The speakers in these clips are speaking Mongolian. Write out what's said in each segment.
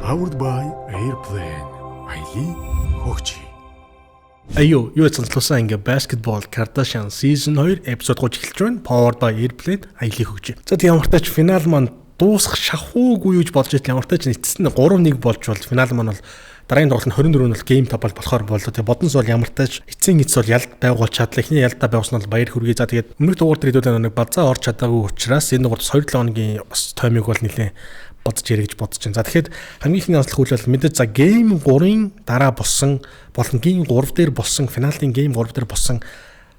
Powered by Airplane. Айлын хөгжи. Аюу, юу цэнцлүүлсэн ингээ basketball Kardashian season 2 episode 30 эхэлж байна. Powered by Airplane. Айлын хөгжи. За тийм ямартай ч финал маань дуусах шахуугүй юуж болж итэл ямартай ч эцэст нь 3-1 болж бол финал маань бол дараагийн тоглолт нь 24 нь бол гейм табал болохоор боллоо. Тэгээ бодонс бол ямартай ч эцсийн эц бол ялд байгуул чадлаа. Эхний ялдаа байгуулсан бол баяр хүргэе. За тэгээд өмнөх дугаар дээр хэдүүлээ нэг базаа орч чадаагүй учраас энэ дугаарт 2-7 хоногийн бас таймыг бол нэлээд бодож ярих гэж бодож байна. За тэгэхээр хамгийн ихний онцлог үйл бол мэдээж за гейм 3-ын дараа болсон болон гейм 3 дээр болсон финалийн гейм 3 дээр болсон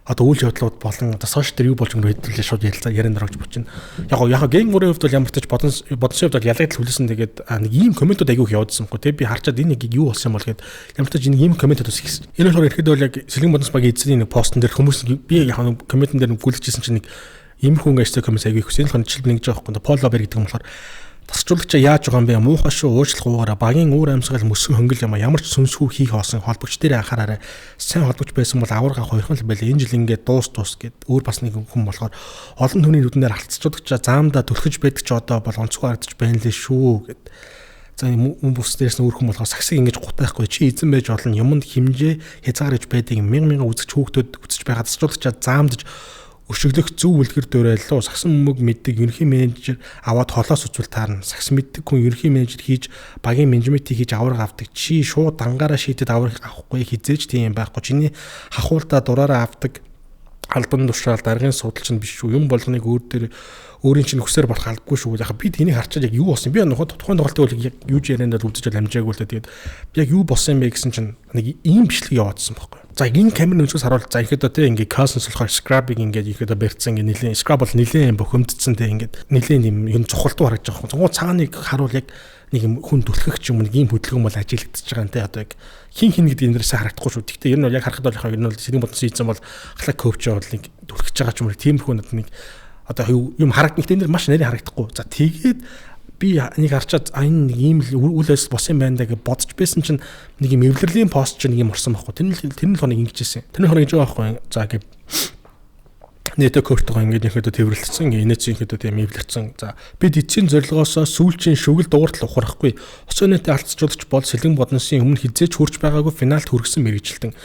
одоо үйл явдлууд болон одоо сошиал дээр юу болж өнгөрөө хэдүүлээ шууд ярин дараач бодчихно. Яг гейм 3-ийн хувьд бол ямар ч тач бодсон хувьд бол ялагдал хүлээсэн тэгээд нэг ийм комментууд айгүйх явуулсан байхгүй тий би харчаад энэ нэг юу болсон юм бол гээд ямар ч тач энэ ийм комментууд үсгэсэн. Энэ болохоор ихэд бол яг Сэлгэн Бодонс багийн эзний нэг постн дээр хүмүүс би яг комментэн дээр гүйлгэжсэн чинь нэг иймэрхүү ингээд коммент айгүйх хүссэн. Энэ жишээ нэг жоо байхгүй Пол Лобер гэдэг юм болохоор тасчлуулагч яаж байгаа юм бэ? Муухай шүү, уучлах уугаараа багийн үүр амьсгал мөсөн хөнгөл юм а. Ямар ч сүнсгүй хийх хоосон холбогч дээр анхаараарай. Сайн холбогч байсан бол аварга хоёрхан л байлаа. Энэ жил ингээд дуус гэд өөр бас нэг хүн болохоор олон хүний нүднээр алдцчуулагч заамдаа түлхэж байдаг ч одоо бол онцгой харагдаж байна лээ шүү гэд. За юм бүс дээрс нь өөр хүн болохоор сагсыг ингэж гутайхгүй чи эзэн байж олон юмд химжээ хязгаарж байдаг мянган үзэж хүүхдүүд үзэж байгаа тасчлуулагч заамдж өшөглөх зөв үлгэр дуурайл сагсан мөг мэддэг ерөнхий менежер аваад холоос үзвэл таарна. Сагс мэддэг хүн ерөнхий менежер хийж багийн менежментийг хийж авраг авдаг. Чи шууд дангаараа шийдэд авраг авахгүй хизээж тийм байхгүй. Чиний хахуултаа дураараа авдаг албан тушаал даргын судалч нь биш шүү. Юм болгоныг өөрийн чинь хүсээр болох албагүй шүү. Яг би тэнийг харчаад яг юу болсон. Би тухайн тоглолтын бол яг юу ч ярианд үзэж бол амжаагүй л тэгээд яг юу болсон юм бэ гэсэн чинь нэг ийм бичлэг яваадсан байхгүй. За энэ камерын өнцгөөс харуул за ихэд одоо ингээ Cousins болохоор scrubbing ингээ ихэд барьцсан ингээ нэлийн scrub бол нэлийн бохимдцсан те ингээ нэлийн юм юм цухалтуу харагдаж байгаа юм. Цааныг харуул яг нэг юм хүн түлхэх ч юм нэг ийм хөдөлгөөн бол ажиглагдаж байгаа юм те одоо яг хин гэдэг энэрэсээ харагдахгүй шүү. Гэхдээ ер нь яг харахад бол яг энэ бол Сэлгэн Бодонс ийцэн бол ахлах коуч бол нэг түлхэж байгаа ч юм уу тиймэрхүү нэг одоо юм харагдах энэ маш нарийн харагдахгүй. За тэгээд би нэг харчаад энэ нэг ийм л үйл ажиллагаа болсон юм байна да гэж бодож байсан чинь нэг юм эвлэрлийн пост ч нэг юм орсон байхгүй. Тэр нь л хоног ингэжсэн. Тэр нь хоног гэж байгаа байхгүй. За гэж нэтэ коучтойгоо ингэж нэхэд тэмрэлцсэн. Инээцийн хэд тийм эвлэрсэн. За бид эцсийн зорилгоос сүүлчийн шүгэл дууртал ухрахгүй. Хоцоо нэтэ алдцжуулагч бол Сэлгэн Бодонсын өмнө хизээч хүрч байгаагүй финалд хүргэсэн мэргэжилтэн.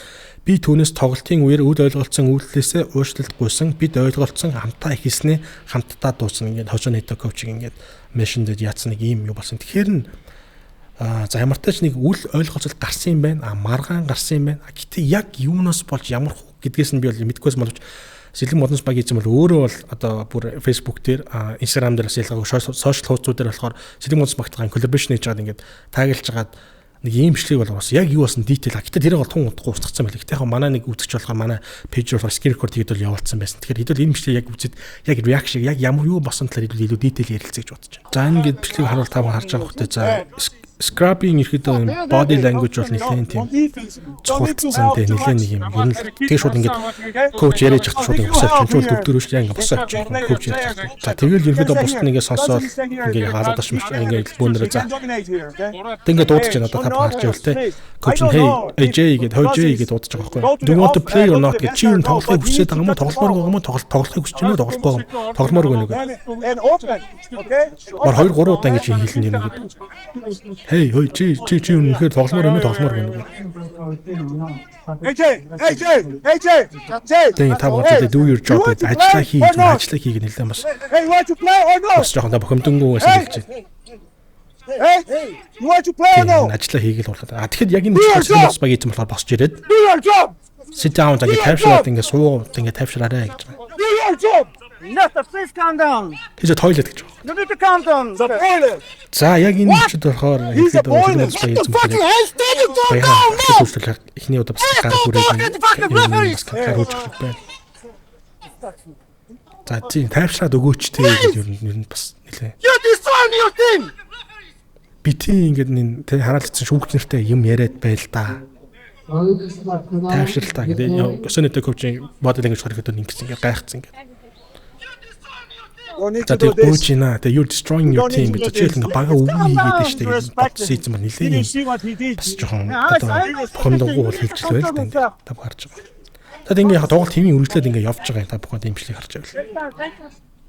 Би түүнээс тоглолтын үеэр үл ойлголцсон үйлдэлээсээ уушлалтгүйсэн бид ойлголцсон хамтаа ихэлснээ хамтдаа дуусан ингээд хожоо нэтэ коучиг ингээд мэшиндэд яатсан нэг юм юу болсон. Тэгэхээр нь за ямартай ч нэг үл ойлголцол гарсан юм байна. Маргаан гарсан юм байна. Гэтэ яг юунаас болж ямар гэдгээс нь би бол мэдгүйс боловч Сэлгэн Бодонс баг эзэм бол өөрөө бол одоо бүр Facebook дээр Instagram дээр сэлгэг сошиал хуудасууд дээр болохоор Сэлгэн Бодонс багтайгаа коллаборашн хийж байгаа ингээд тагилж хагаад нэг ийм бичлэг бол бас яг юу болсон дитейл. Гэтэ тэрийг бол тун удахгүй устгацсан байлаа. Гэтэ яг манай нэг үзэгч болохоор манай пэйж руу screen record хийгээд бол явуулсан байсан. Тэгэхээр хэдүүл энэ бичлэг яг үзээд яг reaction яг ямар юу болсон талаар илүү дитейл ярилцъя гэж бодож байна. За ингээд бичлэг харуул та харж байгаа хөтэй за scrubbing ирэхэд body language бол нэлээд тийм цохолтсон те нэлээд нэг юм ер нь тэгээ шууд ингээд коуч яриад явах шууд босоод чимчүүл төвдөрөж яг ингээд босоод коуч яриад явах. За тэгээд ерөөдөө бусд нэгээ сонсоод ингээд хаалгадаш мч ингээд бүүнэрээ за тэгээд дуудаж байна одоо та харж байвал те коуч нь hey AJ гэдэг хожээ гэдэг дуудаж байгаа байхгүй. Do you want to play or not гэж чи тоглохыг хүсэж байгаа юм уу тоглохмоор байгаа юм уу тоглохыг хүсэж байна уу тоглохгүй юм тоглохмоор байна уу. Бар 2 3 удаа ингэж хэлнэ юм гээд Hey, чи үнэхээр тогломоор байна уу? AJ. Тэг та бодож do your job гэж ажиллаа хий нэлээд бас. Hey, want to play or not? Бас жоохон бохомдонгоо хэлж байна. Hey, you want to play or not? Ажиллаа хийгээл болоод. Тэгэхэд яг энэ бичлэг бас баг ийцэн болохоор босч ирээд. Do your job. Sit down гэж тавьшраад ингээд суу ингээд тавьшраарай гэж. Do your job. Nesta, please calm down. Хийж тойлет гэж. You need to calm down. The toilet. За яг энэ бичэд болохоор He's a boiler. What the fuck? Hey, stand it down. Эхний удаа бас гар хүрээд гарууж байна. За тийм тайвшраад өгөөч те гэж ер нь бас нэлээ. You destroy your team. Бити ингээд энэ тэ хараалцсан шүүгч нартай юм яриад байл да. Тайвшралтаа гэдэг. Өсөнөтэй коучинг моделинг гэж харагдаад ингэсэн ингээд гайхацсан ингээд. Тэгээд коучина тэ you're destroying your team гэж чийлэн бага өвөө хийгээд штэ гэж бодсон юм нэлээ. Бас жоохон одоо хомдгоо бол хэлж л байл та харж байгаа. Тэгэд ингээ тоглолт хэвийн үргэлжлээд ингээ явж байгаа юм та бүхэн дэмжлэг харж байвал.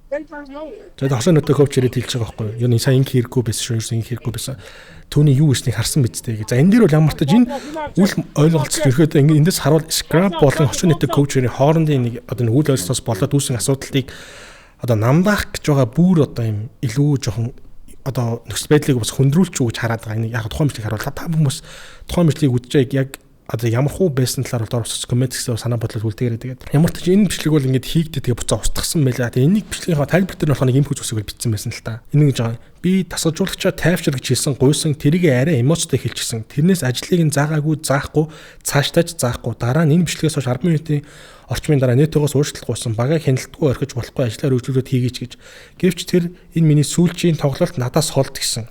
За хошоо нөтө коуч ирээд хэлж байгаа байхгүй юу? Юу нэг сайн ингэ хэрэггүй байсан шүү, ерөөс ингэ хэрэггүй байсан. Түүний юу гэснийг харсан биз дээ. За энэ дээр бол ямар ч тач энэ үл ойлголцол ерөөдөө ингэ эндээс харуул scrap болон хошоо нөтө коучерийн хоорондын нэг одоо үл ойлголцоос болоод үүсэн асуудлыг одоо намдаах гэж байгаа бүр одоо юм илүү жоохон одоо нөхцөл байдлыг бас хөндрүүлж өгч хараад байгаа. Яг тухайн мэдлийг харууллаа. Та хүмүүс тухайн мэдлийг үдчихээг яг одоо ямар хуу байсан талаар бол орос комментиксээ санаа бодлол үлдээгээрээ тэгээд ямар ч энэ бичлэг бол ингээд хийгдээ тэгээ буцаа устгасан байлаа. Тэгээ энийг бичлэгийнхаа тайлбар дээр болохоор нэг юм хүч үсэг бичсэн байсан л та. Энэ гэж байгаа. Би тасалжуулагчаа тайвшир гэж хэлсэн гуйсан тэрийг арай эмоцтой хэлчихсэн. Тэрнээс ажлыг нь заагаагүй заахгүй цаашдаач заахгүй дараа нь энэ бичлэгээс хойш 10 минутын орчмын дараа нэтгээс өөрчлөлт гуйсан багаа хяналтгүй орхиж болохгүй ажлаар хөгжүүлээд хийгээч гэж. Гэвч тэр энэ миний сүүлчийн тоглолт надаас холд гэсэн.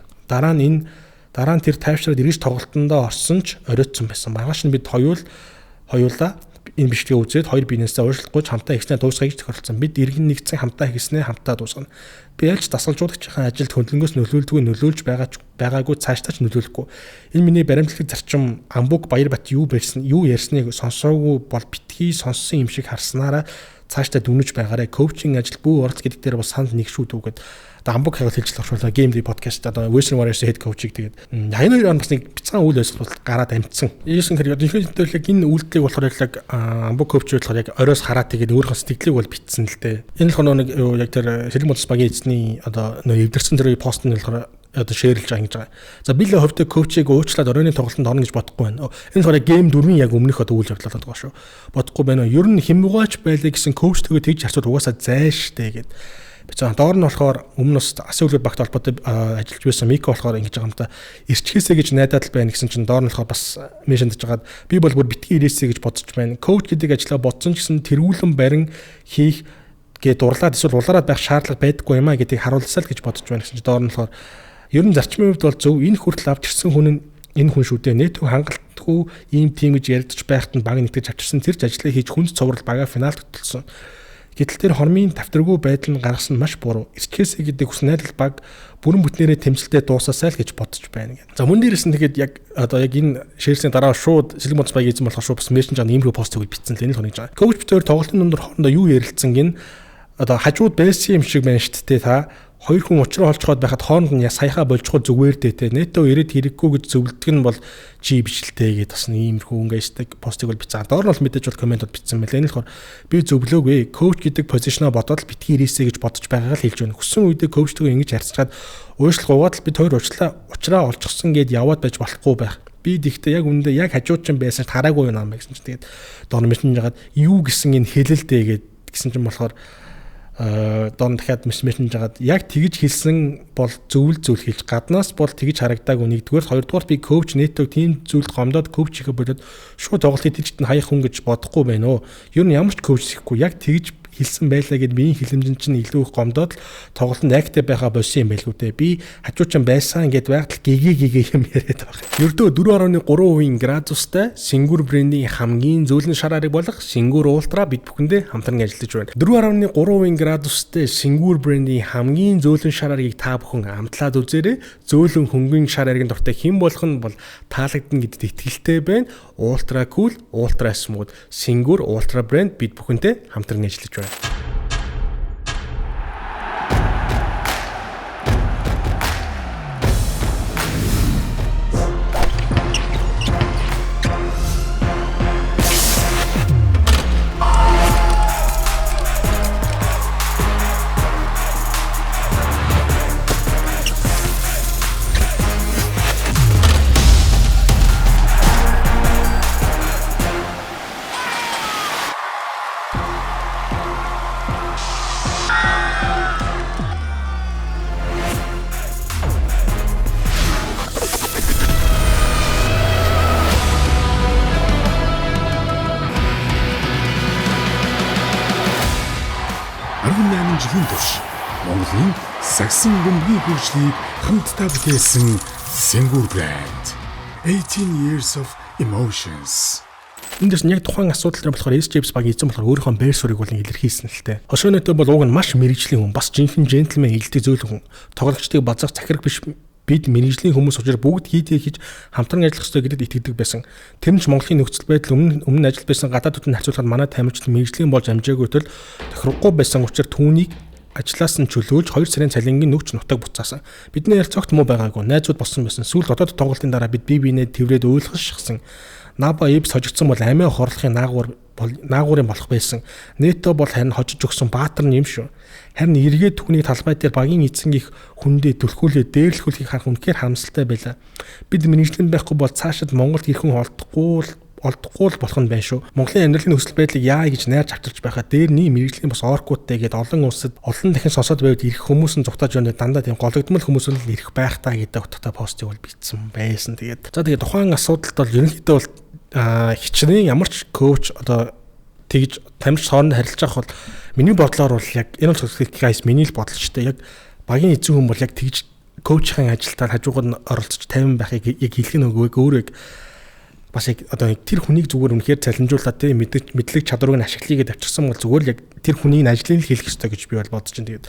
Дараа нь тэр тайвшраад эргэж тоглолтондоо орсон ч оройтсон байсан. Маргааш нь бид хоёулаа энэ бичлэгээ үзээд хоёр биенээсээ өөрчлөлтгүйж хамтаа ихснээ дуусгая гэж тохиролцсон. Бид иргэн нэгдсэн хамтаа хийснээ хамтаа дуусгана. Би ялч дасгалжуулагчийн ажилд хөндлөнгөөс нөлөөлж байгаагүй цаашдаа ч нөлөөлөхгүй. Энэ миний баримтлагын зарчим Амбуг Баярбат юу ярьсныг сонсоогүй бол битгий сонссон юм шиг харснараа цаашдаа дүнэж байгаарэ. Коучинг ажил бүү оролт гэдэг дээр бас санд нэг шүү дүүгээд Амбуг хавал хэлж оршуулаа Game Day podcast одоо Western Warriors head coach-ийг тэгээд энэ хоёр бас нэг бяцхан үйл ажиллагаа гараад амжсан. Ийсэн хэрэг одоо яг энэ үйлдэлийг болохоор яг Амбуг coach болохоор яг оройс хараад тэгээд өөрийнхөө сэтгэлийг бол битсэн л дээ. Энэ болохоор нэг яг тэр Сэрэг Модс багийн эзний одоо нөө эвдэрсэн тэр пост нь болохоор одоо шеэрлж байгаа гэж байгаа. За би л хөвдөө коучийг уучлаад оройны тоглолтод орно гэж бодохгүй байна. Энэ болохоор гейм 4-ийн яг өмнөх одоо үйл явдлаа байгаа шүү. Бодохгүй байна. Ер нь хэмгууч байлаа гэсэн коуч тэгээ тэгж харцууд угаасаа зайштэй гэдэг. Бицэн доор нь болохоор өмнө нь асуулт багт холбоотой ажиллаж байсан Мико болохоор ингэж байгаа юм та ирчгээсэй гэж найдаад л байна гэсэн чинь доор нь болохоор бас мешэндж жагаад би бол бүр битгий ирээсэй гэж бодож байна. Коуч гэдэг ажлаа бодсон ч гэсэн тэргүүлэн барин хийх гээд дурлаад эсвэл улаараад байх шаардлага байдаггүй юм а гэдгийг харуулсаа л гэж бодож байна гэсэн чинь доор нь болохоор ер нь зарчмын хувьд бол зөв энэ хүртэл авч ирсэн хүн нь энэ хүн шүү дээ. Нэтүү хангалтгүй ийм тим гэж яригдж байхад нь баг нэгтгэж авчирсан тэр ч ажлыг хийж хүнд цоврал бага финалд төлсөн. Гэтэл тэр хормын тавтаргүй байдал нь гаргасан маш буруу. Ирчгээсэй гэдэг хүс найдал баг бүрэн бүтнээрээ тэмцэлдээ дуусаасай л гэж бодож байна гэх. За мөн дээрээс нь тэгээд яг одоо яг энэ ширсийн дараа шууд Сэлэг Модс багийн эзэн болохоор шууд бас мессенж аа иймэрхүү постыг бичсэн л энэ л хоног жаа. Коуч битээр тоглолтын дундор хоорондоо юу ярилцсан гин одоо хажууд байсан юм шиг байна шүү дээ та. Хоёр хүн уучраа олцоход байхад хооронд нь саяхаа болжход зүгээр дээ те. Нэтөө ирээд хэрэггүй гэж зөвлөдөг нь бол чи бичлээ гэдэг бас нэг иймэрхүү өнгөстэй постыг бол бичсэн. Доор нь бол мэдээж бол комментод бичсэн байлаа. Энэ болохоор би зөвлөөгүй. Коуч гэдэг позишноо бодоод л битгий ирээсэй гэж бодож байгаагаа л хэлж байна. Хүссэн үедээ коучтойгоо ингэж харьцаад уушлах угаад л бид хоёр уучраа олчихсон гэд яваад байж болохгүй байх. Би тэгтээ яг үндэ яг хажууд чинь байсан ч хараагүй юм аа гэсэн чинь тэгээд доор нь мессенж жагаад юу гэсэн энэ хэлэлтэй гэсэн чинь болохоор дон дахиад мессенж жагаад яг тэгж хэлсэн бол зөвл хэлж гаднаас бол тэгж харагдаагүй. Нэгдүгээр хоёрдугаар би коуч нэтөө тийм зүйлд гомдоод коучийнхээ болоод шууд тоглолтын тийчт нь хаях хүн гэж бодохгүй байна уу. Ер нь ямар ч коуч хийхгүй яг тэгж хэлсэн байлаа гэд миний хэлэмжин чинь илүү их гомдоод тоглолтод актив байхаа болсон юм байлгүй дээ. Би хажуучин байсан гэд байгаад гэгээ юм яриад байгаа. Ердөө 4.3% градустай Сингур брендийн хамгийн зөөлөн шараарыг болох Сингур Ультра бид бүхэндээ хамтран ажиллаж байна. 4.3% градустай Сингур брендийн хамгийн зөөлөн шараарыг та бүхэн амтлаад үзээрэй. Зөөлөн хөнгөн шарааргийн дуртай хэн болох нь бол таалагдана гэдэгт итгэлтэй байна. Ультра кул, ультра смууд Сингур Ультра брэнд бид бүхэнтэй хамтран ажиллаж байна. жилийн турш Монголын сагсан бөмбөгийн хөгжлийг хамтдаа бүтээсэн Сингур брэнд 18 years of emotions. Эндээс яг тухайн асуудал дээр болохоор SJPS багийн эзэн болохоор өөрийнхөө байр суурийг бол илэрхийлсэн л дээ. Хошоонойтой бол уг нь маш мэрэгжлийн хүн, бас жинхэнэ джентльмен хилдэг зөөлөн хүн. Тоглогчдыг базах захираг биш бид мэрэгжлийн хүмүүс учраас бүгд хийж хамтран ажиллах ёстой гэдэгт итгэдэг байсан. Тэр нь ч Монголын нөхцөл байдал өмнө ажил байсан гадаадуудын харьцуулахад манай тамирчид мэрэгжлийн болж амжаагүй тул тохирохгүй байсан учраас түүнийг ажлаас нь чөлөөлж 2 сарын цалингийн нүгч нутаг буцаасан. Бидний ярилцагт муу байгаагүй. Найзууд болсон байсан. Сүүлд одоод тоглолтын дараа бид бие биенээ тэврээд уйлгашсан. Наба Ибс хожигдсон бол амиа хорлохын наагуурын болох байсан. Нето бол харин хожиж өгсөн баатар юм шүү. Харин эргээд түүнийг талбай дээр багийн эзэнгийн хүндээ түлхүүлээ дээрлэхүүлгийг харах үнэхээр харамсалтай байлаа. Бид мэрэгжлийн байхгүй бол цаашид Монголд ирхэн олдохгүй л болох нь байна шүү. Монголын амьдралын нөхцөл байдлыг яа гэж найрч авчирч байхад дээр нийт мэрэгжлийн бас оркуудтай гээд олон улсад олон дахин сонсоод байвал ирэх хүмүүс нь зугтааж байна дандаа тийм гологдмол хүмүүс л ирэх байх таа гэдэг утгатай постыг бол бичсэн байсан. Тэгээд за тэгээд тухайн асуудалд бол ерөнхийдөө бол хичнээн ямар ч коуч одоо тэгж тамирч хооронд харилцаж байгаа бол миний бодлоор бол яг энэ бол гайс миний л бодол ч гэдэг яг багийн эзэн хүн бол яг тэгж коучийн ажилдаа хажуугад нь оролцож 50 байхыг яг хэлэх нөгөөг өөрөө бас яг одоо тэр хүнийг зүгээр үнэхээр цалинжуулаад тийм мэдлэг чадварыг нь ашиглая гэдээ авчирсан бол зүгээр л яг тэр хүнийг ажлын л хийх ёстой гэж би бол бодож байна. Тэгээд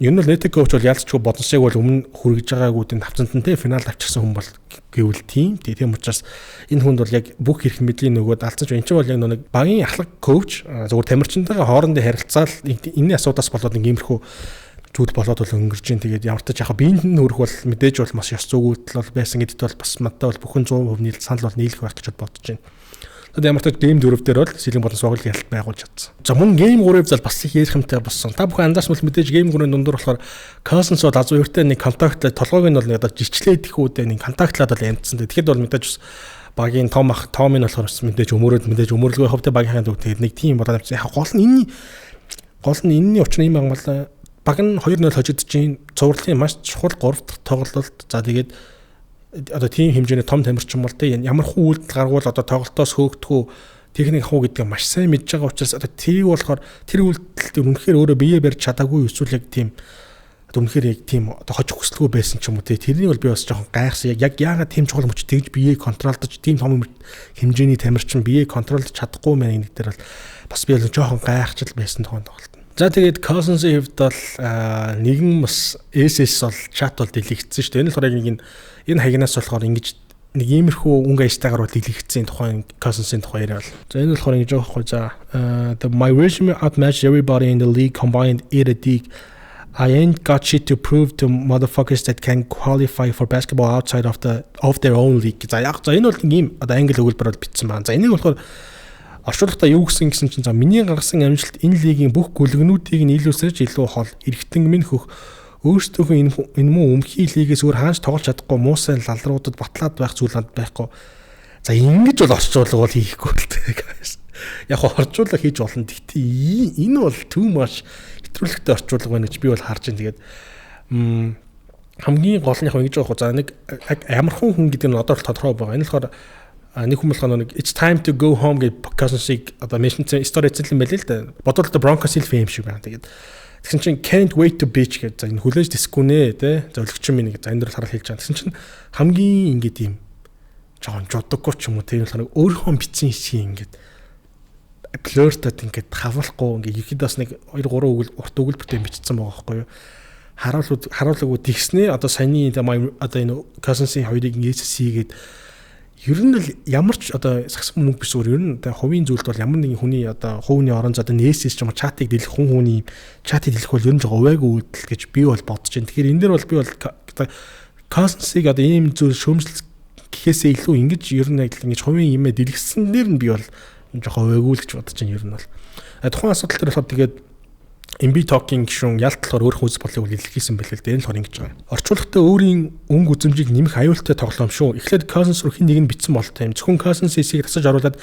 ер нь нэтик коуч бол ялцчгүй бодсоог бол өмнө хүргэж байгаагуудын тавцанд нь тийм финалд авчирсан хүн бол гэвэл тийм учраас энэ хүнд бол яг бүх эрх мэдлийн нөгөөд алдсан ч энэ ч бол яг нэг багийн ахлах коуч зүгээр тамирчинтайгаа хоорондын харилцаал энэний асуудаас болоод нэг иймэрхүү зүуд болоод бол өнгөрж ин тэгээд ямар ч яг биенд нь өрөх бол мэдээж бол маш ёс зүгүйтэл бол байсан гэдэгт бол бас надад бол бүхэн 100% нийл санал бол нийлэх байх гэж бодож байна. Тэгээд ямар ч гейм 4 дээр бол сэлэн болон соёлын хяналт байгуулж чадсан. За мөн гейм 3-ыг зал бас их ярих юмтай болсон. Та бүхэн анзаарсан бол мэдээж гейм 3-ын дундуур болохоор Cousins бол азуу өртөө нэг контактлаа толгойг нь бол одоо жичлээд их үүдээ нэг контактлаад бол янцсан. Тэгэхэд бол мэдээж багийн том нь болохоор мэдээж өмөрөлгөө хөвтэй багийн ханд тэгээд нэг тим болоод авсан. Яг гол нь энэний учир юм байгаа баг нь 2-0 хожигдчихээн цувралын маш чухал 3 дахь тоглолт. За тэгээд одоо тийм хэмжээний том тамирчин бол тийм ямар хүү үйлдэл гаргуул одоо тоглолтоос хөөгдөхөө техник хуу гэдгийг маш сайн мэдж байгаа учраас одоо тэр болохоор тэр үйлдэлд үнэхээр өөрөө биеэ барьж чадаагүй эсвэл яг тийм одоо үнэхээр яг тийм одоо хожих хүсэлгүй байсан ч юм уу тэрний бол би бас жоохон гайхсан. Яг яагаад тийм чухал мөч тэгж биеэ контролдож тийм том хэмжээний тамирчин биеэ контролдож чадахгүй мэн нэг дээр бол бас би жоохон гайхчил байсан тухайн тоглолт. За тэгээд Cousins-ийн хувьд бол нэгэн бас SS бол чат бол дэлгэгдсэн шүү дээ. Энэ болохоор энэ хагнаас болохоор ингэж нэг иймэрхүү өнгө аястайгаар бол дэлгэгдсэн тухайн Cousins-ийн тухай яриа бол. За энэ болохоор ингэж байгаа хгүй. За my resume outmatched everybody in the league combined era dig. I ain't got shit to prove to motherfuckers that can qualify for basketball outside of their own league. За энэ бол нэг ийм одоо англи өгүүлбэр бол бичсэн байна. За энийг болохоор орчуулгатаа юу гэсэн чинь за миний гаргасан амжилт энэ лигийн бүх гүлгэнүүдийг нь илүүсэрч илүү хол эргэтэн минь хөх өөрсдөө энэ муу өмхий лигээс өөр хааж тоглож чадахгүй муусай лалруудад батлаад байх зүйл байхгүй. За ингэж бол орчуулга бол хийхгүй л дээ. Яг орчуулга хийж болно. Гэхдээ энэ бол too much хэтрүүлэгтэй орчуулга байна гэж би бол харж байна. Тэгээд хамгийн гол нь яг ингэж байгаа. За нэг ямар хүн гэдэг нь одоо л тодорхой байгаа. Энэ болохоор нэг хүн болохоор нэг it's time to go home гэж Cousins-ийг одоо меншн стори эзэлсэн байлээ л да. Бодвол Broncos-ийн фэм шиг байна. Тэгээд тэгсэн чинь can't wait to bitch гэж за энэ хүлээж дискүнэ те зөвлөгч минь гэж за энэ дөр хараад хэлж байгаа. Тэгсэн чинь хамгийн ингээд юм жоохон жодоггүй ч юм уу тийм болохоор өөрөө бичсэн шиг ингээд blurred ингээд хавлахгүй ингээд ихэд бас нэг 2 3 урт өгүүлбэртэй бичсэн байгаа байхгүй юу. Харуулаагүй тэгснэ одоо саяны одоо энэ Cousins-ийн хоёрыг ингээд хийгээд ер нь л ямар ч одоо сагсан мөнгө биш зүгээр ер нь одоо хувийн зүйлд бол ямар нэгэн хүний одоо хувийн орон зай одоо нээсээс ч юм уу чатыг дэлгэх хүний чатыг дэлгэх бол ер нь жоо увайгүй үйлдэл гэж би бол бодож байна. Тэгэхээр энэ дээр бол би бол Cousins-ыг одоо ийм зүйл шөмжлөл гэхээсээ илүү ингэж ер нь ингэж хувийн юмээ дэлгэсэн дээр нь би бол жоо увайгүй л гэж бодож байна ер нь бол. Тухайн асуудал дээр болохоор тэгээд MB talking гişүн ялтлахаар өөр хүнс болыг илэрхийлсэн байлээ л дээ. Энэ болохоор ингэж байгаа. Орчуулгатай өөрийн өнгө үзэмжийг нэмэх аюултай тоглоом шүү. Эхлээд Cousins руу хин нэг нь битсэн болтой юм. Зөвхөн Cousins-ийг тасаж оруулаад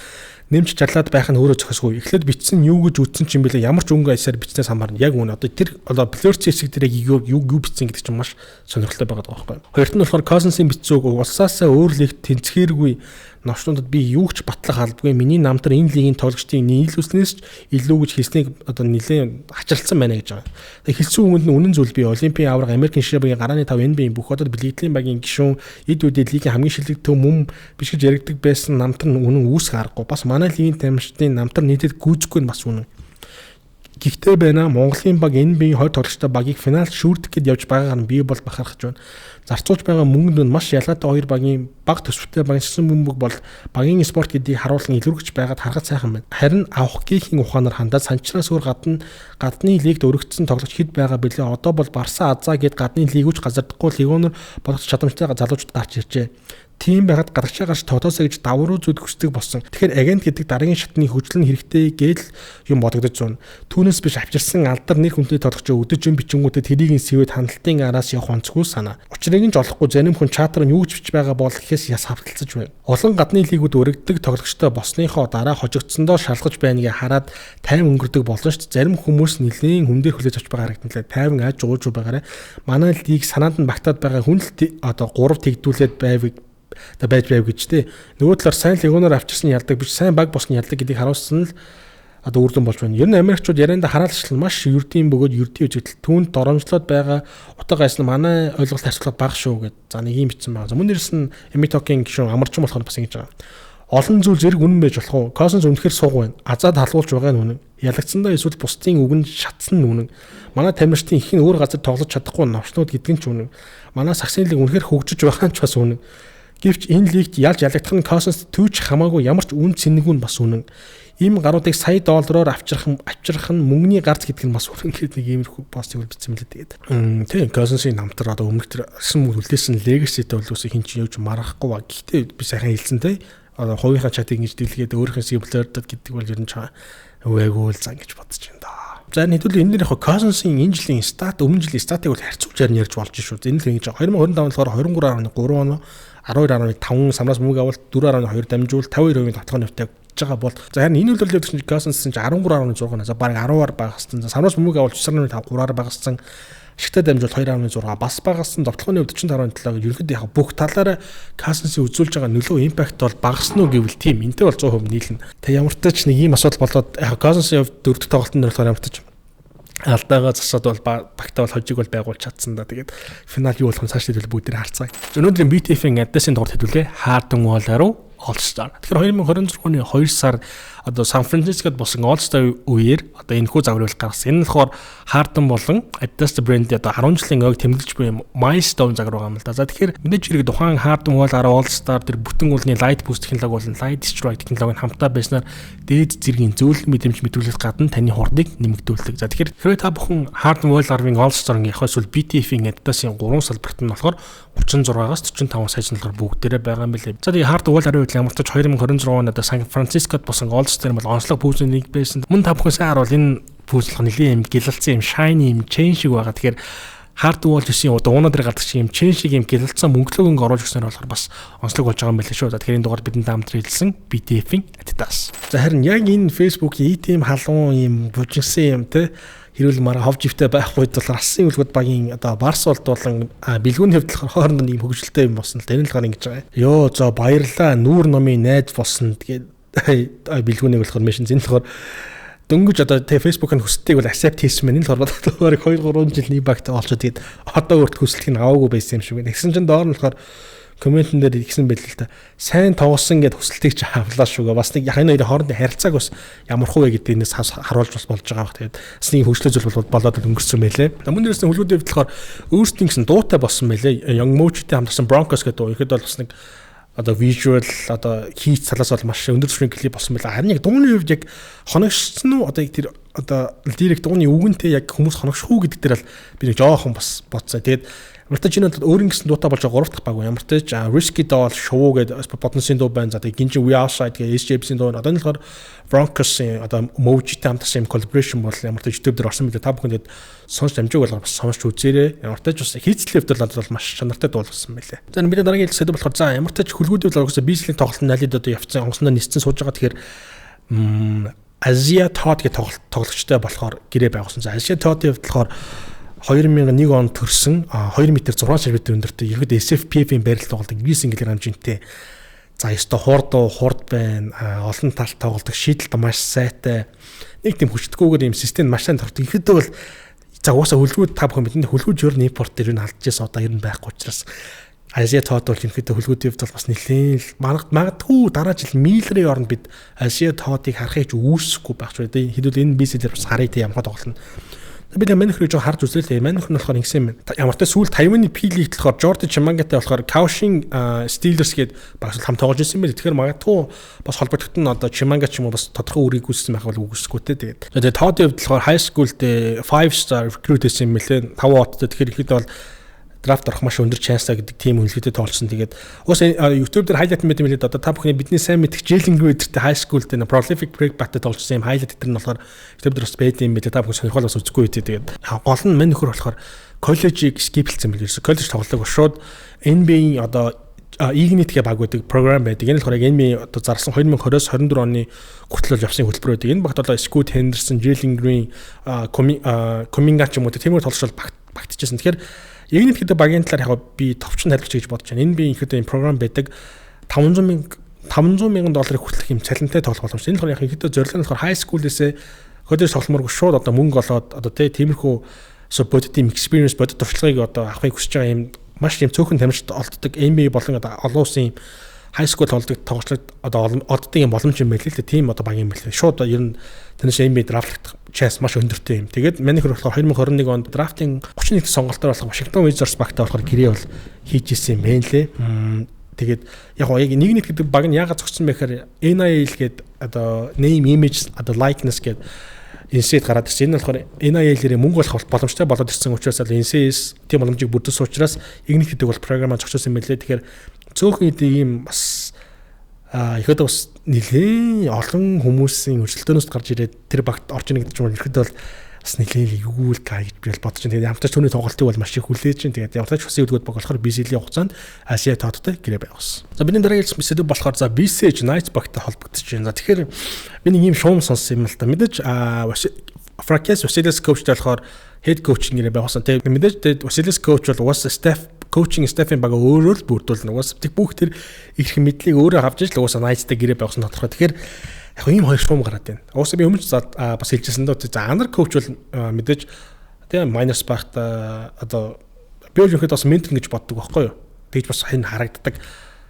нэмж жаглаад байх нь өөрөө зохисгүй. Эхлээд битсэн юу гэж үтсэн ч юм бэлээ. Ямар ч өнгө аясаар битснээс хамаарна. Яг үнэ. Одоо тэр Blurts хэсэг дээр юу битсэн гэдэг чинь маш сонирхолтой байгаа байхгүй. Хоёрт нь болохоор Cousins-ийн битсэн үг улсаасаа өөр лигт тэнцхээргүй новчнуудад би юу ч батлах албагүй. Миний намтар энэ лигийн тоглогчдын нийлүүлснээс ч илүү гэж хэлснийг одоо нэлээд хачирсан байна гэж байгаа. Хэлсэн үгэнд нь үнэн зүйл би Олимпийн авраг Америкийн ширхгийн гарааны 5 NBA бүх одоо Блитлийн багийн гишүүн эд үдээ лигийн хамгийн шилдэг төв мөн биш гэж яригдаг байсан намтар нь үнэн үүсэх аргагүй. Бас манай лигийн тамирчдын намтар нийтэд гүйцэхгүй нь бас үнэн. Гэхдээ байна Монголын баг NBA 20 тоглогчтой багийг финалд шүүрдэх гээд явж байгаагаар нь бий бол бахархаж байна. Зарцуулж байгаа мөнгөнд нь маш ялгаатай хоёр багийн баг төсвөртэй багийн шсэн бөмбөг бол багийн спорт гэдгийг харуулсан илрүүгч байгаад харахад сайхан байна. Харин авах гээхийн ухаанаар хандаад санчраас өөр гадны лигт өргөцсөн тоглогч хэд байгаа бэлээ. Одоо бол Барса Азаа гээд гадны лигүүч газардахгүй лигоноор болох чадамжтай залуучууд гарч иржээ. Тийм байгаад гадагшаа гарч тогтоосоо гэж давруу зүд хүсдэг болсон. Тэгэхээр агент гэдэг дараагийн шатны хөгжил нь хэрэгтэй гэж юм бодогдож байна. Түүнээс биш авчирсан алдар нэр хүнтэй тоглогч өдөж юм бичингүүдэд тэрийг сэвэд хандлтын араас явах онцгүй санаа. Учрыг нь жолохгүй зарим хүн чатар нь юу гэж бичиж байгаа бол гэхээс яс хавталцаж байна. Олон гадны лигүүд өргөддөг тоглогчтой болсныхоо дараа хожигдсондоо шалгаж байныг хараад тайван өнгөрдөг болно шүү дээ. Зарим хүмүүс нэлээд хүмдэр хүлээж авч байгаа харагдлаа. Тайван аж ууж байгаарэ. Манай лиг санаанд нь багтаад байгаа хүн л одоо 3 тэгдүүлээд байж байв гэж тий. Нөгөө талаар сайн лигоноор авчирсан ялдаг биш сайн баг босны ялдаг гэдгийг харуулсан л одоо үрдэн болж байна. Ер нь Америкчууд ярианда хараалчлал маш ердийн бөгөөд ердийн үжигдэл түүнд доромжлоод байгаа утга гайс нь манай ойлголт харьцуулах бага шүү гэд. За нэг юм бичсэн байгаа. Мөнөөс нь Эмитокийн гишүүн амарчин болох нь бас ингэж байгаа. Олон зүйл зэрэг үнэн байж болох уу? Космос үнэхээр сууг байна. Азад халуулж байгаа нь үнэн. Ялагдсандаа эсвэл бусдын үгэнд шатсан нь үнэн. Манай тамирчдын их нь өөр газар тоглож чадахгүй навчнууд гэдэг нь ч үнэн. Манай саксын лиг үнэхээр хөгжиж байгаа нь ч бас үнэн. Гэвч энэ лигт ялж ялагдах нь Космос төвч хамаагүй ямар ч үн цэнэгүй нь бас үнэн. Ийм гаруудыг сая доллараар авчрах нь мөнгөний гарц гэдэг нь бас үнэн гэдэг нэг иймэрхүү постыг бичсэн мэлээ тэгээд. Тийм Космосын намтар одоо өмнөх төрсэн үлдээсэн легаси төлөвлөсөн хин ч явж маргахгүй ба. Гэхдээ би сайхан хэлсэн те. Одоо хувийнхаа чатыг ингэж дэлгээд өөрийнхөө симплердад гэдэг бол ер нь өвээгүүл зан гэж бодож байна да. За хэдүүл энэ дээр яг Космосын энэ жилийн стат өмнө жилийн статыг бол харьцуулж ярьж болж шүү. Энэ л ингэж 2025 болохоор 23.3 оноо 12.5 самраас мөнгө авалт 4.2 дамжуул 52% татганы хувьтай байгаа бол за харин энэ үйлдвэрлэлд чинь Космосын 13.6 за бараг 10-аар багассан. За самраас мөнгө авалт 9.5 3-аар багассан. Ашигтай дамжуул 2.6 бас багассан. Довтлооны хувьд 45.7 ерөнхийдөө яг бүх талаараа Космосын үзүүлж байгаа нөлөө импакт бол багасна уу гэвэл тийм энтэй бол 100% нийлнэ. Тэг ямар ч тач нэг ийм асуудал болоод яг Космосын хувьд дөрөвдөг тоглолтын болохоор ямар тач алдаага засаад бол багтаа бол хожиг бол байгуулж чадсан да. Тэгээд финал юу болох нь цааш хэлбэл бүгд нэр харцгаая. Өнөөдрийн BTF-ийн аддасын дугаар хэлүүлээ Harden Wall-аар All-Star. Тэгэхээр 2026 оны 2 сар одоо Сан Францискод босон All-Star үеэр одоо энэ хүү загвар гаргасан. Энэ нь болохоор Harden болон Adidas брэнд одоо 10 жилийн ойг тэмдэглэж буй milestone загвар байгаа юм л да. За тэгэхээр мэдээж хэрэг тухайн Harden Wall-аар All-Star тэр бүтэн уулны light boost технологи болон light destroy технологийн хамтаа байснаар дээд зэргийн зөвлөл мэдрэмж мэдрүүлэлт гадна таны хурдыг нэмэгдүүлдэг. За тэгэхээр хэрвээ та бүхэн Harden Wall-аар-ийн All-Star-ийн яг эсвэл BTF-ийн Adidas-ийн 3 салбарт нь болохоор 36-аас 45 сая цэнгэлээр бүгдээрээ байгаа юм билээ. За тэгээд Harden Wall-аар үйл ямар ч 2026 онд сайн Францискод босон All-Star бол онцлог пүүзний нэг байсан. Мөн та бүхэн сайн харуул энэ пүүзлэх нэлийн юм гэлэлцсэн юм shiny юм chain шиг байгаа. Тэгэхээр Harden Wall-ийн уунаа дээр гардаг шиг юм chain шиг юм гэлэлцсэн мөнгөлөг оруулж өгснээр болохоор бас онцлог болж байгаа юм билээ шүү. За тэгэхээр энэ дугаар бидэнд хамт хэлсэн BTF-ийн Adidas. За харин яг энэ Facebook-ийн ийм халуун юм бужигсан юм те хэрүүл мараа ховж ивтэй байх үед бол Рассын үлгүүд багийн одоо Барс болд болон бэлгүүний хувьд болохоор хооронд ийм хөгжилтэй юм болсон л да. Энэ л болохоор ингэж байгаа. Йоо за баярлаа нүүр номын найз болсон. Тэгээд бэлгүүнийг болохоор мэшин зэн болохоор дөнгөж одоо тэ Facebook-ын хүсэлтийг бол accept хийсэн мэн. Энэ л болохоор 2-3 жилийн багт олчод тэгээд одоо өөрт хүсэлтийг аваагүй байсан юм шиг байна. Тэгсэн чинь доор нь болохоор комментэн дээр ихсэн байл л та. Сайн тоглосон гэд хүсэлтийг ч авлаа шүүгээ. Бас нэг яг энэ хоёрын хоорондын харьцааг бас ямар хөө гэдэг энэс харуулж бас болж байгаа бах. Тэгээд бас нэг хөгжлөө зүйл болоод өнгөрсөн байлээ. Мөн дээрээс хөлгүүдийн хувьд болохоор өөрсдийн гэсэн дуутай болсон байлээ. Young Mochi-тэй хамтарсан Broncos гэдэг дуу. Ихэд бол бас нэг одоо visual одоо хийц талаас бол маш өндөр түвшний клип болсон байлаа. Харин яг дууны хувьд яг хоногшсон уу одоо тэр одоо директ дууны үгэнтэй яг хүмүүс хоногшгүй гэдэг дээр л би нэг жоохон бас бодсоо. Тэгээд ямар ч чинь өөрийн гэсэн дуутай болж байгаа 3 дахь баг. Ямар ч Risky Doll шоу гэдэг бодносын дуу байна. За тэгээд гинжин We Outside гэдэг SJB-ийн дуу. Одоо энэ болохоор Broncos-ийн одоо Moji-тэй хамтарсан collaboration бол ямар ч YouTube дээр орсон мэт та бүхэн тэгээд сонсч амжиг болгоо бас сонсч үзээрэй. Ямар ч бас хийцлэв бол маш чанартай дуу болсон байлээ. За бид дараагийн хэлсэд болохоор за ямар ч хөлгүүдийн бол угсаа бизнесийн тоглолтын налид одоо явцсан онгоцноо нисцэн сууж байгаа. Тэгэхээр Asia Todd гэх тоглогчтой болохоор гэрээ байгуулсан. За Asia Todd-ийн хувьд болохоор 2001 онд төрсэн 2 м 6 см өндөртэй ерөөд SFPF-ийн байрал тоглолт Грис Инглер хэмжинтэй. За ёстой хурд байна. Олон талт тоглолт шийдэлт маш сайтай. Нэг тийм хүчтгүйгээр юм систем маш сайн тогтдог. Ихэдээ бол за уусаа хөлгүүд та бүхэн бидэнд хөлгүүд ер нь импорт дээр нь алдчихсан одоо ер нь байхгүй учраас Азия тоод бол ерөнхийдөө хөлгүүдийн хувьд бас нэлээд магадгүй дараа жил Миллерийн оронд бид Азия тоодыг харахыг үүсэхгүй байх ч үгүй. Хэдүүл энэ BC дээр бас харъя те ямар тоглоно. Бид манайхыг жоо харж үзлээ. Манайх нь болохоор ингэсэн юм. Ямар ч сүүл Тайваны P-лиг болохоор Jordan Chimangaтай болохоор Kaohsiung Steelers гээд багс хам тоглож ирсэн юм байна. Тэгэхээр магадгүй бас холбогдоход нь одоо Chimanga ч юм уу бас тодорхой үрийг үүссэн байх бол үгүйсэхгүй те. Тэгээд тоодын хувьд болохоор high school-д 5-star recruit гэсэн юм лээ. 5 ооттой. Тэгэхээр ихэд бол драфт орох маш өндөр чанстаа гэдэг тийм үнэлгээтэй тоолсон. Тэгээд уус YouTube дээр хайлайт мэт юм хэлээд одоо та бүхний бидний сайн мэдих Jalen Green гэдэг high school-д prolific break bat тоолсон юм хайлайт дээр нь болохоор YouTube дээр бас байд юм билээ. Та бүхэн сонирхол бас үзэхгүй үү. Тэгээд гол нь мань нөхөр болохоор коллежийг скиплсэн билээ. Коллеж тоглоог шууд NBA одоо Ignite гэх баг байдаг програм байдаг. Энэ болохоор NBA одоо зарсан 2020-с 24 оны хүртэл явсан хөтөлбөр байдаг. Энэ багт одоо Scoot Henderson, Jalen Green, Kuminga ч юм уу тиймэр тоглолт багтчихсан. Тэгэхээр Ignite гэдэг багийн талаар яг би товчон тайлбарч гэж бодож байна. Энэ би ихэд энэ програм байдаг $500,000 хүртэлх юм цалинтай тоглох боломжтой. Энэ болохоор яг ихэд зорилго нь болохоор high school-ээсээ college тогломоргүй шууд одоо мөнгө олоод одоо тиймэрхүү бодит team experience бодит туршлагыг одоо авахыг хүсэж байгаа юм маш тийм цөөхөн тамирчид олддог NBA болон одоо олон улсын high school тоглодог тоглолт одоо олддог юм боломж юм байл л дээ. Тийм одоо баг юм байл. Шууд ер нь танаас NBA драфтлах chance маш өндөртэй юм. Тэгээд манайх болохоор 2021 онд драфтын 31 сонголтоор болох Washington Wizards багтаа болохоор гэрээ бол хийж ирсэн юм байна лээ. Тэгээд яг нэг гэдэг баг нь яагаад зогссон бэ гэхээр NIL гэдэг одоо name image одоо likeness гэдэг инсэд гараад ирсэн. Энэ болохоор NIL-ээр мөнгө олох боломжтой болоод ирсэн учраас NCS тийм боломжийг бүрдүүлсэн учраас Ignite гэдэг бол програмаа зогсоосон юм байлээ. Тэгэхээр цөөхөн ийм бас ихэд бас нэлээ олон хүмүүсийн өрсөлдөөнөөс гарч ирээд тэр багт орж ийн гэдэг чинь ихэд бол бас нэлээ эвгүүл гай гэж би бол бодож байна. Тэгээд ямтаач түүний тоглолтыг бол маш их хүлээж чинь. Тэгээд ямтаач бас өвдгүүд баг болохоор BC-ийн хугацаанд Азия тоодтой гэрээ байгуулсан. За бидний дараагийн сэдв болохоор за BC Knights багтай холбогдож байна. За тэгэхээр би нэг юм шуум сонссон юм л та. Мэдээж Francis Vasilis coachтай болохоор head coach гэрээ байгуулсан. Тэгээд мэдээж Vasilis coach бол уус staff coaching staff-ийн баг өөрөө л бүрдүүлнэ. Уус бүх тэр их мэдлийг өөрөө авч иж л уусаа Knights-тай гэрээ байгуулсан тодорхой. Тэгэхээр яг ийм хоёр шуум гараад байна. Уусаа би өмнө бас хэлжсэн дөө за анар коуч бол мэдээж тийм майнерс багт одоо би өөрөөхөд бас ментор гэж боддог байхгүй юу. Тэгж бас хин харагддаг.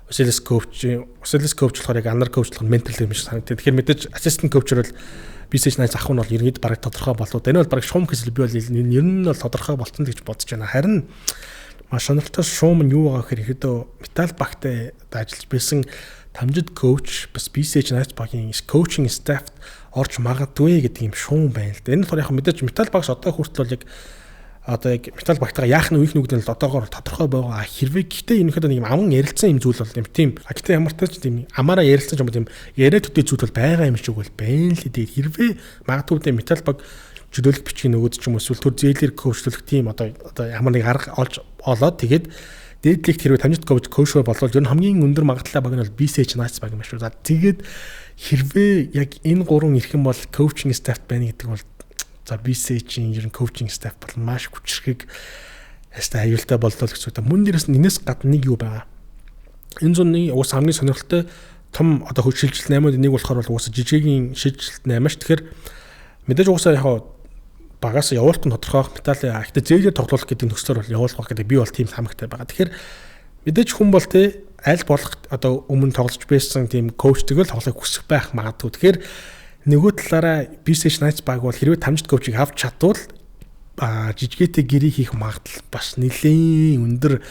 Vasilis coach болохоор яг анар коуч болох менторлог юм шиг санагдав. Тэгэхээр мэдээж assistant coach-ор бол BC Knights ах нь бол ерөнхийд бараг тодорхой болоод энэ бол бараг шуум гэсэл би бол ер нь бол тодорхой болтон гэж бодож байна. Харин маш сонирхолтой шуум нь юу байгаа гэхээр ихэд метал багтай ажиллаж байсан тамжид коуч бас BC Knights багийн коучинг стафф орж магадгүй гэдэг юм шуум байна л да. Энэ болохоор яг мэдээж метал багш одоо хүртэл яг метал багтайгаа яах нь үеих нүгдэн л одоогоор тодорхой байгаа. Хэрвээ гэхдээ энэ нэг юм аман ярилцсан юм зүйл бол юм тийм. Гэхдээ ямар ч тийм амаараа ярилцсан юм тийм яриад төдий зүйл бол байгаа юм шиг бол байна л дээ. Хэрвээ магадгүй метал баг чөлөөлөх бичгийн нөгөөд ч юм уу эсвэл төр зээлэр коучлох тийм одоо ямар нэг арга олж олоод тэгээд дээдлэгт хэрвээ тамжид коуч болвол ер нь хамгийн өндөр магадлалтай баг нь бол BC Knights баг юм шүү. За тэгээд хэрвээ яг энэ гурван ирэх юм бол коучинг стафф байна гэдэг бол за BC-ийн ер нь коучинг стафф бол маш хүчрхэг яста аюултай боллоо гэж үү. Мөн дээрээс энэс гадна нэг юу байгаа. Энэ зуны уус хамгийн сонирхолтой том одоо шилжилт 8-д нэг болохоор бол уус жижигийн шилжилт 8-ш. Тэгэхээр мэдээж уусаа яг багаас явуулах нь тодорхой металлын ахтай зээлээр тоглох гэдэг нөхцөлөөр бол явуулах гэдэг би бол тийм хамагтай байгаа. Тэгэхээр мэдээж хүн бол те аль болох одоо өмнө тоглож байсан тийм коучтэйг л тоглохыг хүсэх байх магадгүй. Тэгэхээр нөгөө талаараа BC Knights баг бол хэрвээ тамжид коучийг авч чадвал жижигтэй гэрээ хийх магадлал бас нэлээд өндөр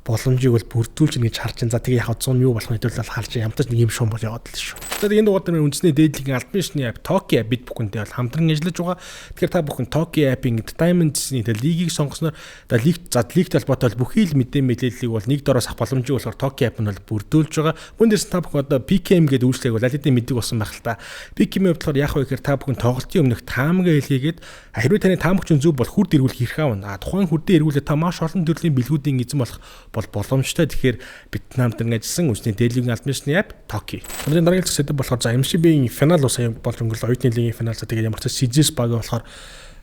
боломжийг бол бүрдүүлж ингэж харж байна. За тэгээ яг 100 юу болох хэдүүлэл харж ямтаж нэг юм шуум бол яваад л шүү. Тэгээд энэ дугаар дээр үндэсний дээдлигийн альбиншны app Toki бид бүхэнтэй бол хамтран ажиллаж байгаа. Тэгэхээр та бүхэн Toki app-ийн Diamond-ийн лигийг сонгосноор лигт холбоотой бүхий л мэдээллийг бол нэг дороос авах боломжийг болохоор Toki app нь бол бүрдүүлж байгаа. Мөн дээрс та бүхэн одоо PKM гэдэг үйлчлэгийг бол аль хэдийн мэддэг болсон байх л та. PKM-ийн болохоор яг вэ гэхээр та бүхэн тоглолтын өмнөх таамагаа илгээгээд хэрвээ таны таамагчийн зөв бол хурд эргүүлэх хэрэг аавна. Тухайн хүрдээ эргүүлээ та маш олон төрлийн бэлгүүдийн эзэн болох боломжтой. Тэгэхээр Вьетнамд ажилласан үндэсний дээдлигийн альбиншны app Toki. Хамгийн дараагийн сэдэв болохоор за MCB-ийн финал ус болж өнгөрлөө оюутны лигийн финал. За тэгээд ямар ч CJS баг болохоор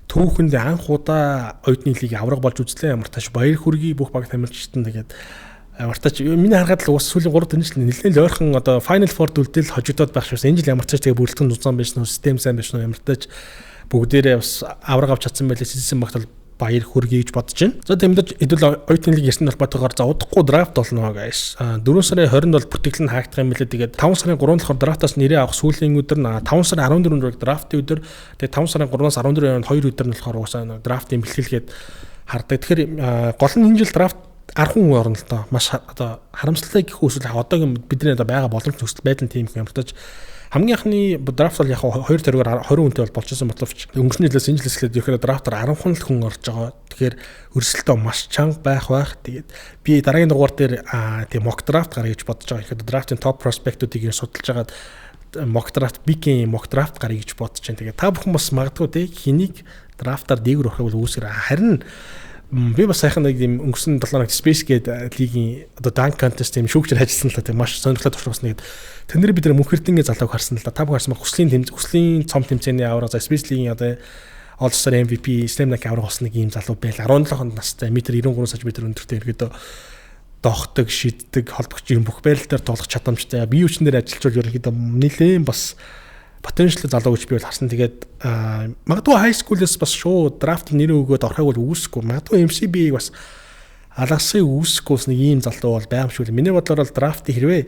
түүхэнд анх удаа оюутны лигийн авраг болж үзлээ. Ямар тааш баяр хүргэе бүх баг тамирчтан тэгээд ямар тааш миний харахад л ус сүүлийн 3 тэнцэл нэлээд ойрхон одоо Final Four дүлдэл хожигдоод байх шээс энэ жил ямар тааш тэгээд бүрэлдэхүүн зузаан байсан уу, систем сайн байсан уу, ямар тааш бүгдээрээ бас авраг авч чадсан байлээ. CJS багт бол баяр хүргэе гэж бодож байна. За тэмдэж хэдүүл оюутны лиг ярьсан холбоотойгоор за удахгүй драфт болно guys. 4 сарын 20-нд бол бүтэглэн хаагдах юм билээ. Тэгээд 5 сарын 3-нд болохоор драфтаас нэрээ авах сүүлийн өдөр 5 сарын 14-нд драфтын өдөр. Тэгээд 5 сарын 3-аас 14-нд 2 өдөр нь болохоор уусаа драфтын бэлтгэлгээд хардаг. Тэгэхээр гол нь энэ жил драфт 10 хүн орно л доо. Маш одоо харамсалтай гэх үсвэл одоогийн бидний одоо байгаа боломж нөхцөл байдал тийм юм бодож хамгийн анхны драфт бол яг 2 тэргээр 20 хүнтэй бол болчихсон бодловч өнгөрсний жилээс энэ жилээс эхлээд ерөөхдөө драфтаар 10 хүн орж байгаа. Тэгэхээр өрсөлдөө маш чанга байх. Тэгээд би дараагийн дугаар дээр тийм mock draft гаргая гэж бодож байгаа. Тэгэхээр драфтын топ проспектуудыг судалж агаад mock draft бикийн mock draft гаргая гэж бодож байна. Тэгээд та бүхэн бас магадгүй те хэнийг драфтаар дээгүүр орохыг бол үүсгэр харин би бас сайхан нэг юм өнгөрсөн 7 хоног Space гэдэг лигийн одоо dunk contest тийм шүүгчээр ажилласан л та тийм маш сонирхолтой туршлагаас нэг тэндэр бид нэр мөнхөрдөнгөө залууг харсан л та та бүхэн харсан хүслийн цом тэмцээний авраг за Space лигийн одоо All-Star MVP Slam Dunk авраг болсон нэг юм залуу байл 17 настай метр 93 см өндөртэй ерөөдөө доохдаг шиддэг холбогч юм бүх байрал дээр тоглох чадамжтай бие хүчнээр ажиллаж ерөөдөө нэлээд бас потенциал залуу гэж би бол харсан. Тэгээд магадгүй high school-ээс бас шууд драфт нэрээ өгөөд орохыг бол үүсэхгүй. Магадгүй MCB-ийг бас алгасыг үүсэхгүйс нэг ийм залуу бол байгаамшгүй. Миний бодлоор бол драфтын хэрвээ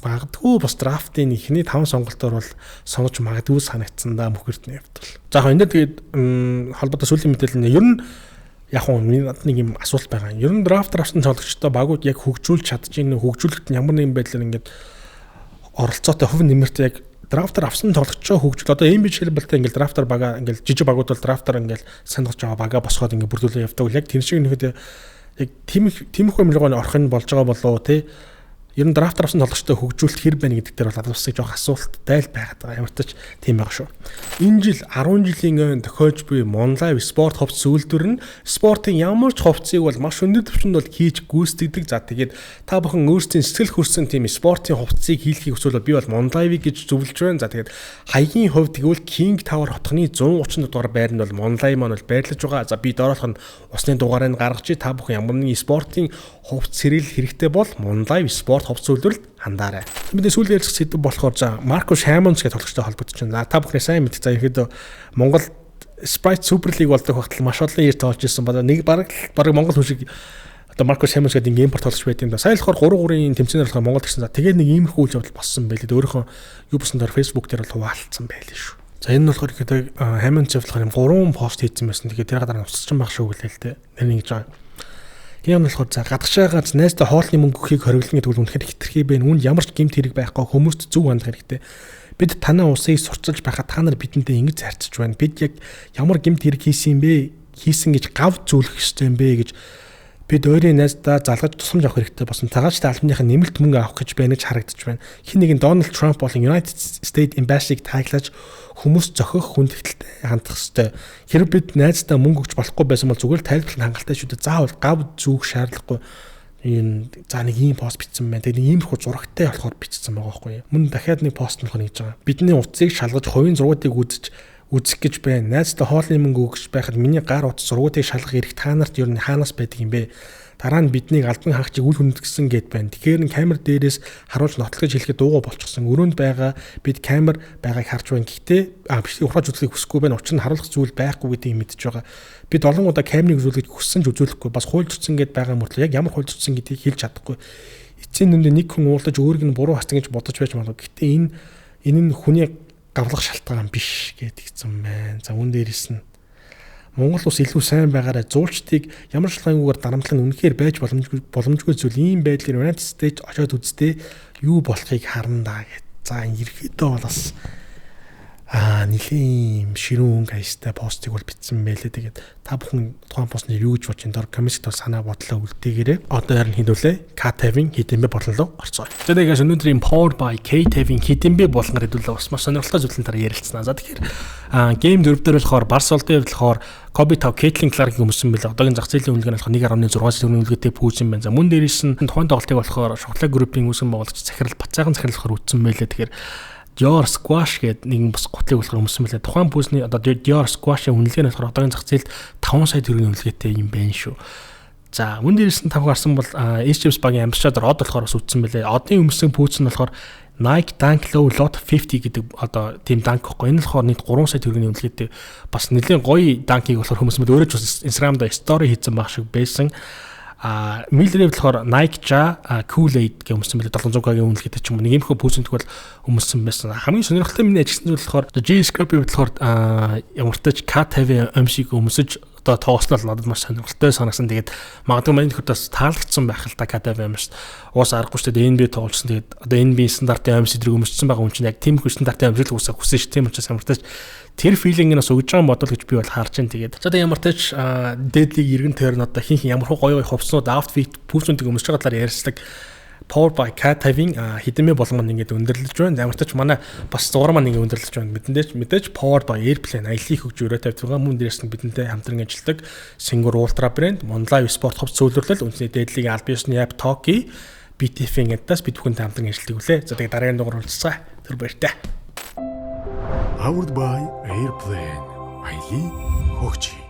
магадгүй бас драфтын ихний 5 сонголтоор бол сонгож магадгүй санагдсан да мөхөртний хувьд бол. За яг энэ тэгээд холбоотой сүүлийн мэдээлэл нь ер нь яг нэг юм асуулт байгаа. Ер нь драфт авсан тоглогчдоо багууд яг хөгжүүлж чадчихээн хөгжүүлэлт нь ямар нэгэн байдлаар ингээд оролцоотой хувь нэмэрт яг драфтаар авсан тоглогчоо хөгжүүл одоо ийм биш хэлбэлтэй ингээл драфтаар бага ингээл жижиг багууд бол драфтаар ингээл сандгаж байгаа бага босгоод ингээд бүрдүүлээ явдаг. Яг тэр шиг нэхэд яг тиймэрхүү юмргоо орох нь болж байгаа болоо тий. Ер нь драфтаар авсан тоглогчтой хөгжүүлэлт хэр байна гэдэг дээр бол бас жоох асуулттай л байгаад байгаа. Ямар ч тач тийм байгаа шүү. Энэ жил 10 жилийн тохиож буй Monlive спорт хувцас үйлдвэр нь спортын ямар ч хувцсыг бол маш өндөр түвшинд бол хийж гүйцэтгэдэг. За тэгээд та бүхэн өөрсдийн сэтгэл хүрсэн тийм спортын хувцсыг хийлгэхийг хүсвэл би бол Monlive гэж зөвлөж байна. За тэгээд хаягийн хувьд тэгвэл King Tower хотхны 130 дугаар байр нь бол Monlive маань бол байрлаж байгаа. За би дооролох нь усны дугаарыг гаргаж та бүхэн ямар нэгэн спортын хувцс хэрэгэл хэрэгтэй бол Monlive спорт хувцас үйлдвэрлэлд хандаарай. Бид сүүлийн ярилцах сэдв болохоор за Маркус Хаймонс гэх тоглогчтой холбогдож байна. Та бүхэн сайн мэдээ. За ихэд Монгол Sprite Super League болдог багтал маш олон яар тоолж ирсэн байна. Нэг баг Монгол хүн шиг одоо Маркус Хаймонс гэдэг ингээм портолч байт юм да. Сая болохоор 3-3-ийн тэмцээнээр болохоор Монгол гэсэн. За тэгээд нэг иймэрхүү үйл явдал болсон байлээ. Өөрийнхөө юу босноор Facebook дээр бол хуваалцсан байлээ шүү. За энэ нь болохоор ихэд Хаймонс болохоор 3 пост хийсэн байсан. Тэгээд тэр гадаар усч байх шүү гэлээ л дээ. Нэр ингэж байгаа. Тийм болохоор за гадагшаагаа найзтай хоолны мөнгө өгөхийг хориглоно гэдэг нь үнэхээр хитрхий байна. Үүнд ямар ч гэмт хэрэг байхгүй хүмүүст зөв хандах хэрэгтэй. Бид танаа усыг сурчилж байхад та нар бидэнтэй ингэж харьцаж байна. Бид яг ямар гэмт хэрэг хийсэн гэж гав зүйлэх ёстой юм бэ гэж бид өөрийн найздаа залгаж тусламж авах хэрэгтэй болсон. Цагаачтай албаныхаа нэмэлт мөнгө авах гэж байна гэж харагдаж байна. Хин нэгэн Дональд Трамп болон United States Embassy-г тааглаж хүмүүс зохих хүндэтгэлтэй хандах ёстой. Хэрэг бид найздаа мөнгө өгч болохгүй байсан бол зүгээр тайлбарлах хангалттай шүү дээ. Заавал гав зүүх шаардлагагүй. Энэ за нэг ийм пост бичсэн байна. Тэгээд ийм их зурагтай болохоор бичсэн байгаа байхгүй юу? Мөн дахиад нэг пост нөхөр хийж байгаа. Бидний утсыг шалгаж хувийн зургуудыг үзэх гэж байна. Найздаа хоолны мөнгө өгч байхад миний гар утас зургуудыг шалгах эрх та нарт ер нь хаанаас байдаг юм бэ? Дараа нь биднийг албан хаагчийг үл хүндэтгсэн гэд байна. Тэгэхээр камер дээрээс харуулж нотлохж хэлэхэд дуугаа болчихсон. Өрөөнд байгаа бид камер байгааг харж байна. Гэхдээ ухааж үзлийг хүсэхгүй байна. Учир нь харуулах зүйл байхгүй гэдгийг мэдж байгаа. Бид олон удаа камерыг үзүүлэх хүссэн ч үзүүлэхгүй. Бас хуульчилсан гэд байгаа мөртлөө яг ямар хуульчилсан гэдгийг хэлж чадахгүй. Эцсийн нүндээ нэг хүн уулдаж өөрийг нь буруу хацсан гэж бодож байж магадгүй. Гэхдээ энэ нь хүний гавлах шалтгаан биш гэдгийгсэн байна. За үүн дээрээс нь Монгол улс илүү сайн байгаарай. Зуулчдыг ямар шалгангүйгээр дарамтлан үнэхээр байж боломжгүй зүйл ийм байдлаар United States очоод үзтээ юу болохыг харна даа гэд. За ерөөдөө бол бас нэлийн ширүүн гайстай постыг бол бичсэн байлээ. Тэгээд та бүхэн тухайн постны юу гэж бодож энэ комментд санаа бодлоо үлдээгээрэй. Одоо харин хідүүлээ. K-Taving хитэмбэ болонлоо орцгоё. За тэгээс өнөөдрийн Powered by K-Taving хитэмбэ болгоноор хэдүүлээ бас маш сонирхолтой зүйлэн дараа ярилцсанаа. За тэгэхээр гейм 4 дээр болохоор Барселоны хувьд болохоор Kobe 5 Caitlin Clark-ийн өмсөн байлаа. Одоогийн зах зээлийн үнэлгээ нь болохоор 1.6 төгрөгийн үнэлгээтэй пүүсэн байна. За мөн дээрээс нь тухайн тоглолтыг болохоор Шоколад группийн үүсгэн байгуулагч захирал Бацаахан захирлахаар үтсэн байлаа. Тэгэхээр Dior Squash гэдэг нэгэн бас готлыг болохоор өмсөн байлаа. Тухайн пүүсний одоо Dior Squash-ийн үнэлгээ нь болохоор одоогийн зах зээлд 5 сая төгрөгийн үнэлгээтэй юм байна шүү. За мөн дээрээс нь тавх гарсан бол H-Chips багийн амбассадор Од болохоор бас үтсэн байлаа. Одын өмсөн пүүс нь болохоор Nike Dunk Low Lot 50 гэдэг одоо тийм данк гэхгүй. Энэ болохоор нийт 3 сая төгрөгийн үнэлгээтэй бас нэлээд гоё данкийг болохоор хүмүүс өөрөө ч бас Instagram-да story хийсэн баг шиг байсан. Милрээ болохоор Nike Ja Kool-Aid гэх юмсан билээ 700-гийн үнэлгээтэй ч юм уу. Нэг юм хөө пүүсэнтг бол өмсөн байсан. Хамгийн сонирхолтой миний ажилласан зүйл болохоор G-Scope болохоор ямартайч K50 MC-г өмсөж одоо тоослол надад маш сонирхолтой санагсан. Тэгээд магадгүй маань нөхөдөөс таалагдсан байх л та K50 MC. Уус аргагүй шүү дээ NBA тоглосон. Тэгээд одоо NBA стандартын MC зэрэг өмссөн байгаа юм чинь яг тийм их стандартын MC л үсэх хүсэн шүү. Тийм учраас ямартайч тэр филинг нь бас өгж байгаа бодол гэж би бол харж байна. Тэгээд за ямартайч дээдлийг эргэн тойрон одоо хин ямар гоё хувцснууд outfit пүүсүнтэг өмсөж байгаа талаар ярьцдаг. Power by K50 хідэмээ болгоно ингээд өндөрлөж байна. Ямартайч манай бас зураг маань ингээд өндөрлөж байна. Мэдээж Power by Airplane аяллыг хөгж өрөө тавьдаг. Мөн дээрээс нь бидэнтэй хамтран ажилладаг Singur Ultra брэнд, Monlive Sport хувцас зөвлөрлөл, үндэсний дээдлийг аль биесний App Toki, BTF-ийн гэдээс бид бүхэнтэй хамтран ажилладаг үлээ. За тэгээд дараагийн дугаар уулзцаа. Тэр баяртай. Powered by Airplane. Аяллыг хөгж